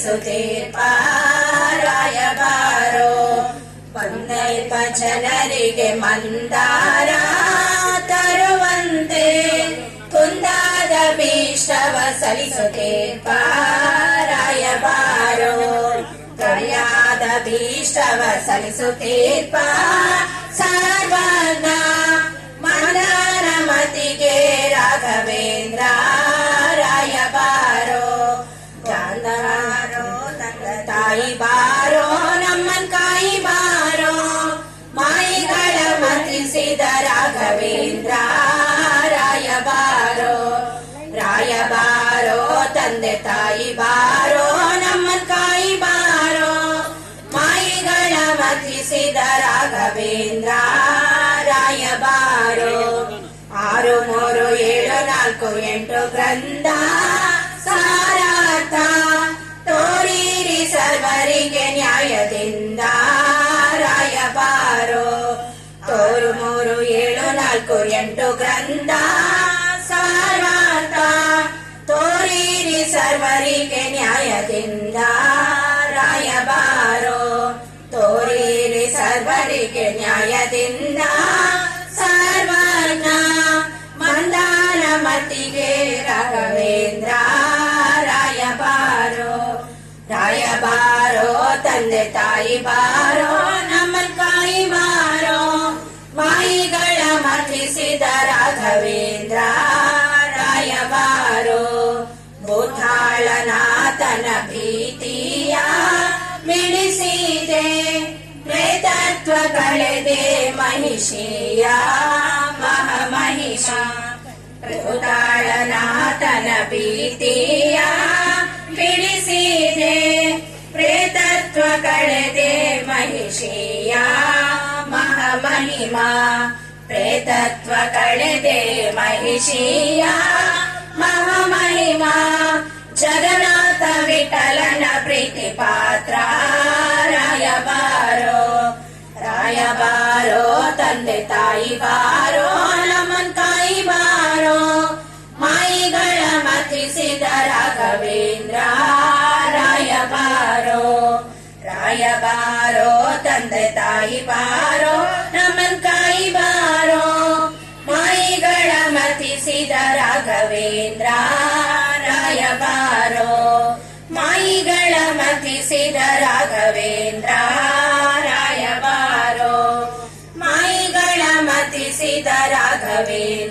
ಸಲಿಸುತ್ತೀರ್ಪ ರಾಯಬಾರೋ ಪಂದಲ್ಪ ಜನರಿಗೆ ಮಂದಾರ ತರುವಂತೆ ಕುಂದಾದ ಭೀಷ್ಟವ ಸಲಿಸುತ್ತೀರ್ಪ ರಾಯಬಾರೋ ಕರಿಯಾದ ಭೀಷ್ಟವ ಸಲಿಸುತ್ತೀರ್ಪ ಸರ್ವಜ್ಞ ಮಂದಾರ ಮತಿಗೆ ರಾಘವೇಂದ್ರ ರಾಯಬಾರೋ ಗಾಂಧಾರೋ ತಂದ ತಾಯಿ ಬಾರೋ ನಮ್ಮನ್ ಕಾಯಿ ಬಾರೋ ಮಾಯಿಗಳ ಮತಿಸಿದ ರಾಘವೇಂದ್ರ ರಾಯಬಾರೋ ರಾಯಬಾರೋ ತಂದೆ ತಾಯಿ ಬಾರೋ ನಮ್ಮನ್ ಕಾಯಿ ಬಾರೋ ಮಾಯಿಗಳ ಮತಿಸಿದ ರಾಘವೇಂದ್ರ ರಾಯಬಾರೋ 6, 3, 7, 4, 8 ಗ್ರಂಥ ಸಾರಾರ್ಥ ತೋರಿರಿ ಸರ್ವರಿಗೆ ನ್ಯಾಯದಿಂದ ರಾಯಬಾರೋ ತೋರು 3, 7, 4, 8 ಗ್ರಂಥ ಸಾರಾರ್ಥ ತೋರಿರಿ ಸರ್ವರಿಗೆ ನ್ಯಾಯದಿಂದ ರಾಯಬಾರೋ ತೋರಿರಿ ಸರ್ವರಿಗೆ ನ್ಯಾಯದಿಂದ ಸರ್ವಜ್ಞ ಮಂದಾರ ಮತಿಗೆ ರಾಘವೇಂದ್ರ ರಾಯಬಾರೋ ರಾಯಬಾರೋ ತಂದೆ ತಾಯಿ ಬಾರೋ ನಮ್ಮನ್ ಕಾಯಿ ಬಾರೋ ಮಾಯಿಗಳ ಮತಿಸಿದ ರಾಘವೇಂದ್ರ ರಾಯಬಾರೋ ಭೂತಾಳನಾಥನ ಭೀತಿಯ ಮಿಡಿಸಿದೆ ಪ್ರೇತತ್ವ ಕಳೆದೆ ಮಹಿಷಿಯ ಮಹಾಮಹಿಷ ಭೂತಾಳನಾಥನ ಭೀತಿಯ ಬಿಡಿಸಿದೆ ಪ್ರೇತತ್ವ ಕಳೆದೆ ಮಹಿಷಿಯ ಮಹಾಮಹಿಮಾ ಪ್ರೇತತ್ವ ಕಳೆದೆ ಮಹಿಷಿಯ ಮಹಾಮಹಿಮಾ ಜಗನ್ನಾಥ ವಿಠಲನ ಪ್ರೀತಿ ಪಾತ್ರ ರಾಯಬಾರೋ ರಾಯಬಾರೋ ತಂದೆ ತಾಯಿ ಬಾರೋ ನಮ್ಮನ್ ಕಾಯಿ ಬಾರೋ ಮಾಯಿಗಳ ಮತಿಸಿದ ರಾಘವೇಂದ್ರ ರಾಯಬಾರೋ ರಾಯಬಾರೋ ತಂದೆ ತಾಯಿ ಬಾರೋ ನಮ್ಮನ್ ಕಾಯಿ ಬಾರೋ ಮಾಯಿಗಳ ಮತಿಸಿದ ರಾಘವೇಂದ್ರ ರಾಯಬಾರೋ ಮಾಯಿಗಳ ಮತಿಸಿದ ರಾಘವೇಂದ್ರ ರಾಯಬಾರೋ ಮಾಯಿಗಳ ಮತಿಸಿದ ರಾಘವೇಂದ್ರ